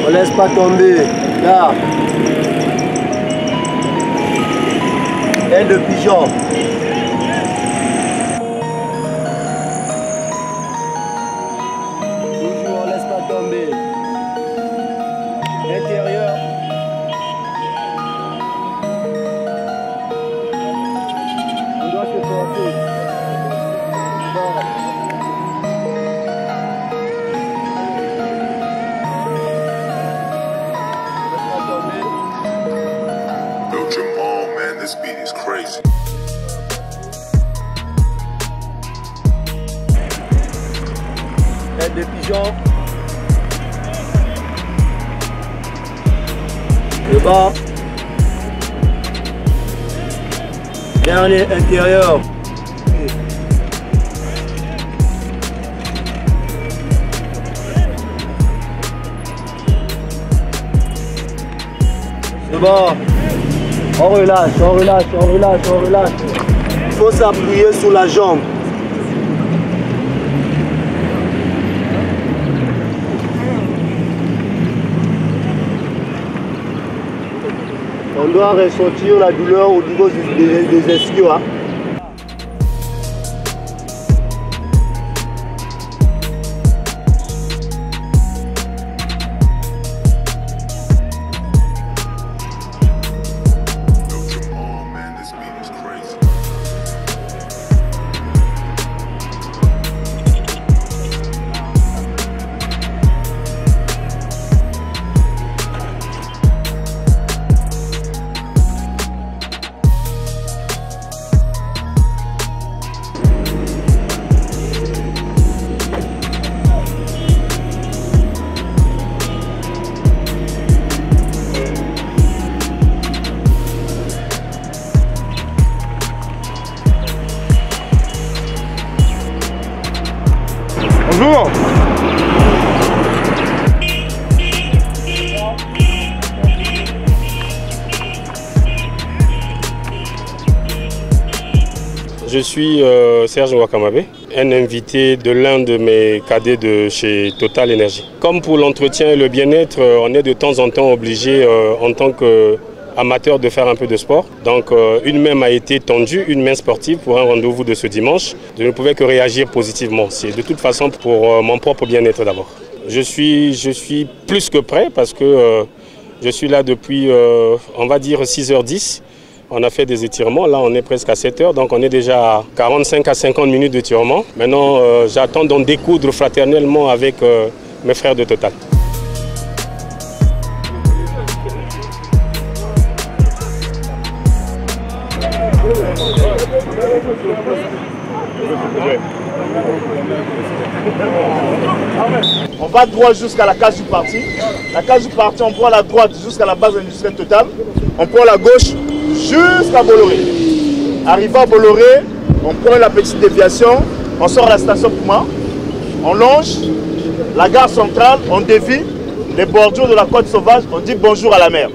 On laisse pas tomber. Là. Aile de pigeon. Toujours, on laisse pas tomber. L'intérieur. On doit se porter. This beat is crazy. Aile de pigeon. Le bas. Dernier intérieur. Le bas. On relâche, on relâche, on relâche, on relâche. Il faut s'appuyer sur la jambe. On doit ressentir la douleur au niveau des ischios. Hein. Bonjour. Je suis Serge Wakamabe, un invité de l'un de mes cadets de chez Total Energy. Comme pour l'entretien et le bien-être, on est de temps en temps obligé en tant qu'amateur de faire un peu de sport. Donc une main m'a été tendue, une main sportive pour un rendez-vous de ce dimanche. Je ne pouvais que réagir positivement. C'est de toute façon pour mon propre bien-être d'abord. Je suis plus que prêt parce que je suis là depuis, on va dire, 6h10. On a fait des étirements, là on est presque à 7 heures, donc on est déjà à 45 à 50 minutes d'étirement. Maintenant, j'attends d'en découdre fraternellement avec mes frères de Total. On va droit jusqu'à la case du parti. La case du parti, on prend la droite jusqu'à la base industrielle Total. On prend la gauche jusqu'à Bolloré. Arrivé à Bolloré, on prend la petite déviation, on sort à la station Puma, on longe la gare centrale, on dévie les bordures de la côte sauvage, on dit bonjour à la mer.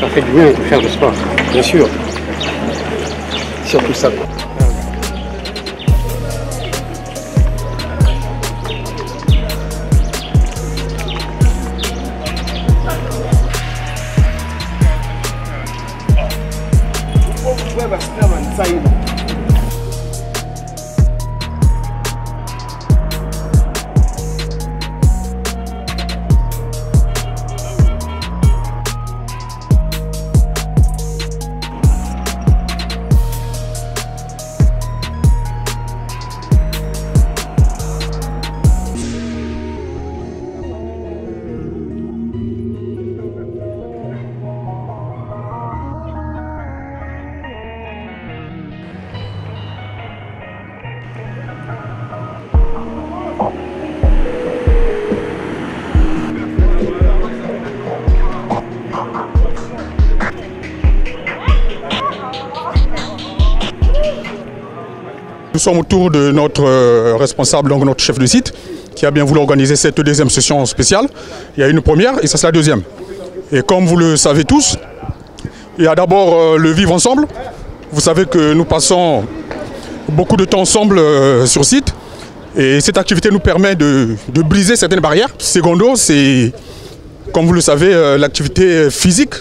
Ça fait du bien de faire du sport, bien sûr. Surtout ça. Nous sommes autour de notre responsable, donc notre chef de site, qui a bien voulu organiser cette deuxième session spéciale. Il y a une première et ça c'est la deuxième. Et comme vous le savez tous, il y a d'abord le vivre ensemble. Vous savez que nous passons beaucoup de temps ensemble sur site. Et cette activité nous permet de briser certaines barrières. Secondo, c'est, comme vous le savez, l'activité physique.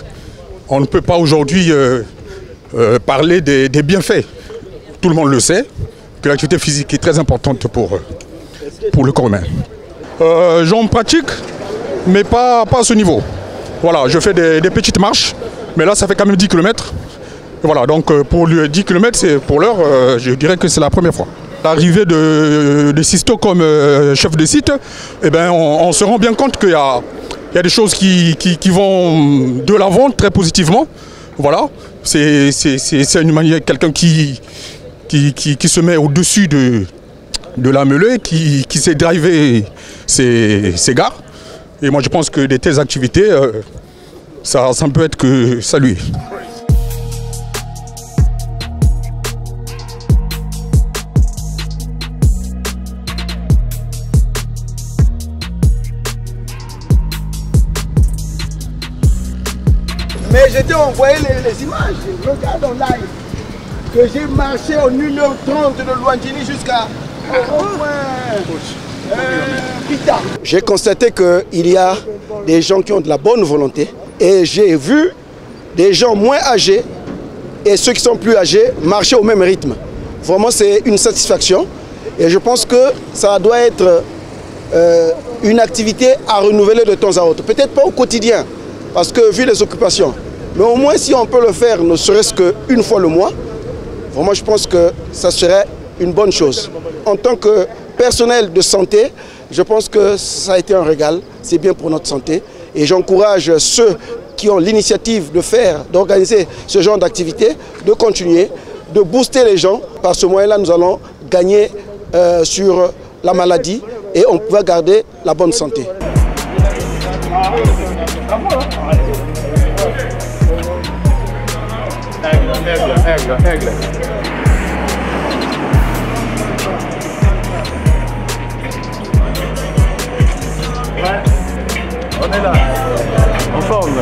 On ne peut pas aujourd'hui parler des bienfaits. Tout le monde le sait, que l'activité physique est très importante pour le corps humain. J'en pratique, mais pas à ce niveau. Voilà, je fais des petites marches, mais là ça fait quand même 10 km. Voilà, donc pour le 10 km, pour l'heure, je dirais que c'est la première fois. L'arrivée de Sisto comme chef de site, eh ben, on se rend bien compte qu'il y a des choses qui vont de l'avant très positivement. Voilà, c'est une manière, quelqu'un qui se met au-dessus de la mêlée, qui sait driver ses gars. Et moi je pense que de telles activités, ça ne peut être que salué. Mais je t'ai envoyé les images, regarde en live, que j'ai marché au numéro 30 de Luandjini jusqu'à Pita. J'ai constaté qu'il y a des gens qui ont de la bonne volonté et j'ai vu des gens moins âgés et ceux qui sont plus âgés marcher au même rythme. Vraiment, c'est une satisfaction et je pense que ça doit être une activité à renouveler de temps à autre. Peut-être pas au quotidien, parce que vu les occupations, mais au moins si on peut le faire, ne serait-ce qu'une fois le mois, vraiment je pense que ça serait une bonne chose. En tant que personnel de santé, je pense que ça a été un régal, c'est bien pour notre santé. Et j'encourage ceux qui ont l'initiative de faire, d'organiser ce genre d'activité, de continuer, de booster les gens. Par ce moyen-là, nous allons gagner sur la maladie et on va garder la bonne santé. Aigle. Ouais, on est là, en forme.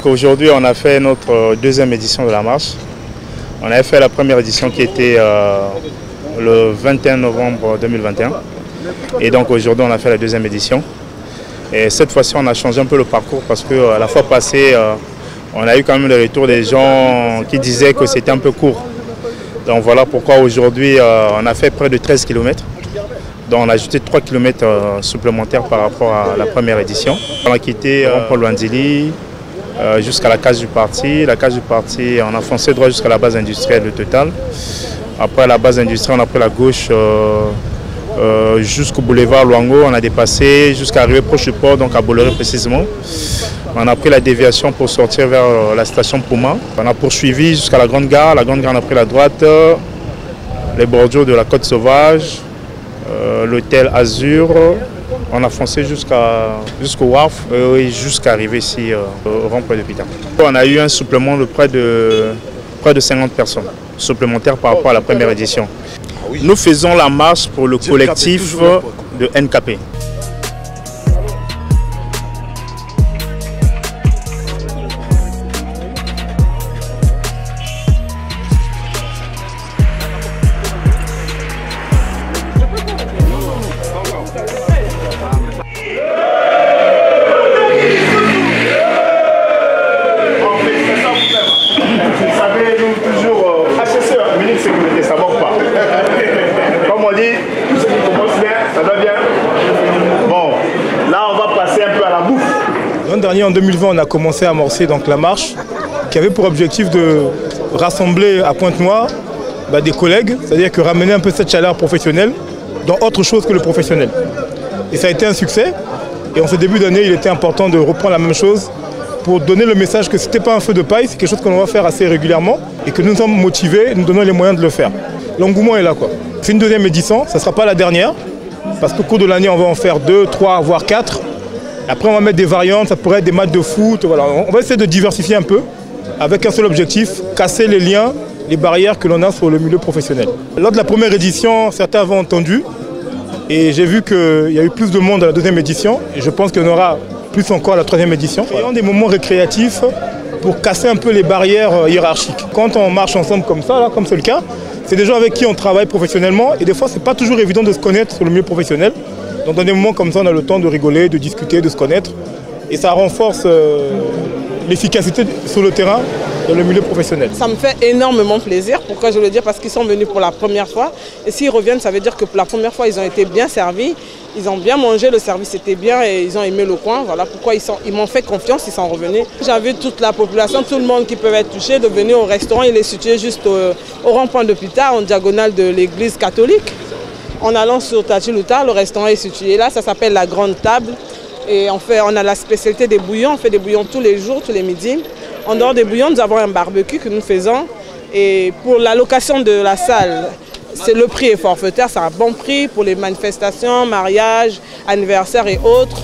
Aujourd'hui, on a fait notre deuxième édition de la marche. On avait fait la première édition qui était le 21 novembre 2021. Et donc aujourd'hui, on a fait la deuxième édition. Et cette fois-ci, on a changé un peu le parcours parce que la fois passée, on a eu quand même le retour des gens qui disaient que c'était un peu court. Donc voilà pourquoi aujourd'hui on a fait près de 13 km. Donc on a ajouté 3 km supplémentaires par rapport à la première édition. On a quitté Paul Wanzili jusqu'à la case du parti. La case du parti, on a foncé droit jusqu'à la base industrielle de Total. Après la base industrielle, on a pris la gauche jusqu'au boulevard Luango. On a dépassé jusqu'à arriver proche du port, donc à Bolloré précisément. On a pris la déviation pour sortir vers la station Puma. On a poursuivi jusqu'à la Grande Gare. La Grande Gare, on a pris la droite, les bordures de la Côte Sauvage, l'hôtel Azur. On a foncé jusqu'au WAF et jusqu'à arriver ici au rond-point de Pita. On a eu un supplément de près de 50 personnes supplémentaires par rapport à la première édition. Nous faisons la marche pour le collectif de NKP. L'an dernier, en 2020, on a commencé à amorcer donc, la marche qui avait pour objectif de rassembler à Pointe-Noire des collègues, c'est-à-dire que ramener un peu cette chaleur professionnelle dans autre chose que le professionnel. Et ça a été un succès. Et en ce début d'année, il était important de reprendre la même chose pour donner le message que ce n'était pas un feu de paille, c'est quelque chose qu'on va faire assez régulièrement et que nous sommes motivés, nous donnons les moyens de le faire. L'engouement est là, quoi. C'est une deuxième édition, ça ne sera pas la dernière, parce qu'au cours de l'année, on va en faire 2, 3, voire 4. Après, on va mettre des variantes, ça pourrait être des matchs de foot. Voilà. On va essayer de diversifier un peu avec un seul objectif, casser les liens, les barrières que l'on a sur le milieu professionnel. Lors de la première édition, certains avaient entendu et j'ai vu qu'il y a eu plus de monde à la deuxième édition et je pense qu'il y en aura plus encore à la troisième édition. Créons des moments récréatifs pour casser un peu les barrières hiérarchiques. Quand on marche ensemble comme ça, là, comme c'est le cas, c'est des gens avec qui on travaille professionnellement et des fois, ce n'est pas toujours évident de se connaître sur le milieu professionnel. Donc dans des moments comme ça, on a le temps de rigoler, de discuter, de se connaître. Et ça renforce l'efficacité sur le terrain dans le milieu professionnel. Ça me fait énormément plaisir. Pourquoi je le dis? Parce qu'ils sont venus pour la première fois. Et s'ils reviennent, ça veut dire que pour la première fois, ils ont été bien servis. Ils ont bien mangé, le service était bien et ils ont aimé le coin. Voilà pourquoi ils m'ont fait confiance, ils sont revenus. J'invite toute la population, tout le monde qui peut être touché, de venir au restaurant. Il est situé juste au rond-point de Pita, en diagonale de l'église catholique. En allant sur Tachiluta, le restaurant est situé là, ça s'appelle la Grande Table. Et on a la spécialité des bouillons, on fait des bouillons tous les jours, tous les midis. En dehors des bouillons, nous avons un barbecue que nous faisons. Et pour la location de la salle, le prix est forfaitaire, c'est un bon prix pour les manifestations, mariages, anniversaires et autres.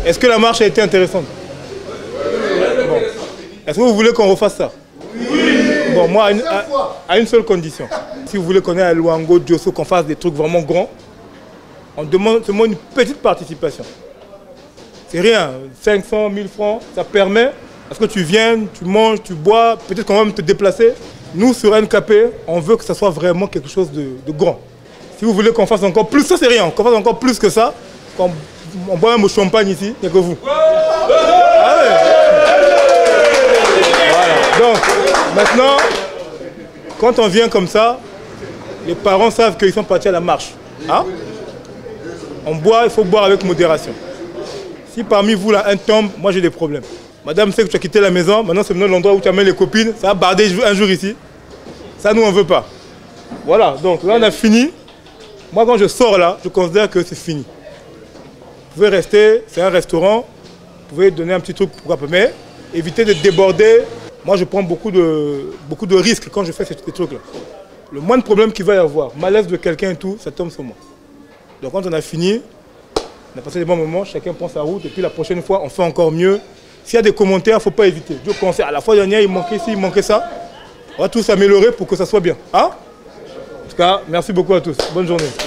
Est-ce que la marche a été intéressante? Bon. Est-ce que vous voulez qu'on refasse ça? Oui. Bon, moi, à une seule condition. Si vous voulez qu'on ait à Luango, Diosso, qu'on fasse des trucs vraiment grands, on demande seulement une petite participation. C'est rien, 500, 1000 francs, ça permet à ce que tu viennes, tu manges, tu bois, peut-être quand même te déplacer. Nous, sur NKP, on veut que ça soit vraiment quelque chose de grand. Si vous voulez qu'on fasse encore plus, ça c'est rien, qu'on fasse encore plus que ça, on boit même au champagne ici, il n'y a que vous. Ah ouais. Voilà. Donc, maintenant, quand on vient comme ça, les parents savent qu'ils sont partis à la marche. Hein? On boit, il faut boire avec modération. Si parmi vous, là, un tombe, moi j'ai des problèmes. Madame sait que tu as quitté la maison, maintenant c'est maintenant l'endroit où tu amènes les copines, ça va barder un jour ici. Ça, nous, on ne veut pas. Voilà, donc là, on a fini. Moi, quand je sors là, je considère que c'est fini. Vous pouvez rester, c'est un restaurant, vous pouvez donner un petit truc, pourquoi pas, mais évitez de déborder. Moi, je prends beaucoup de risques quand je fais ces trucs-là. Le moindre problème qu'il va y avoir, malaise de quelqu'un et tout, ça tombe sur moi. Donc quand on a fini, On a passé des bons moments, chacun prend sa route et puis la prochaine fois, on fait encore mieux. S'il y a des commentaires, il ne faut pas hésiter. Je conseille, à la fois dernière, il manquait ci, il manquait ça. On va tous s'améliorer pour que ça soit bien. Hein? En tout cas, merci beaucoup à tous. Bonne journée.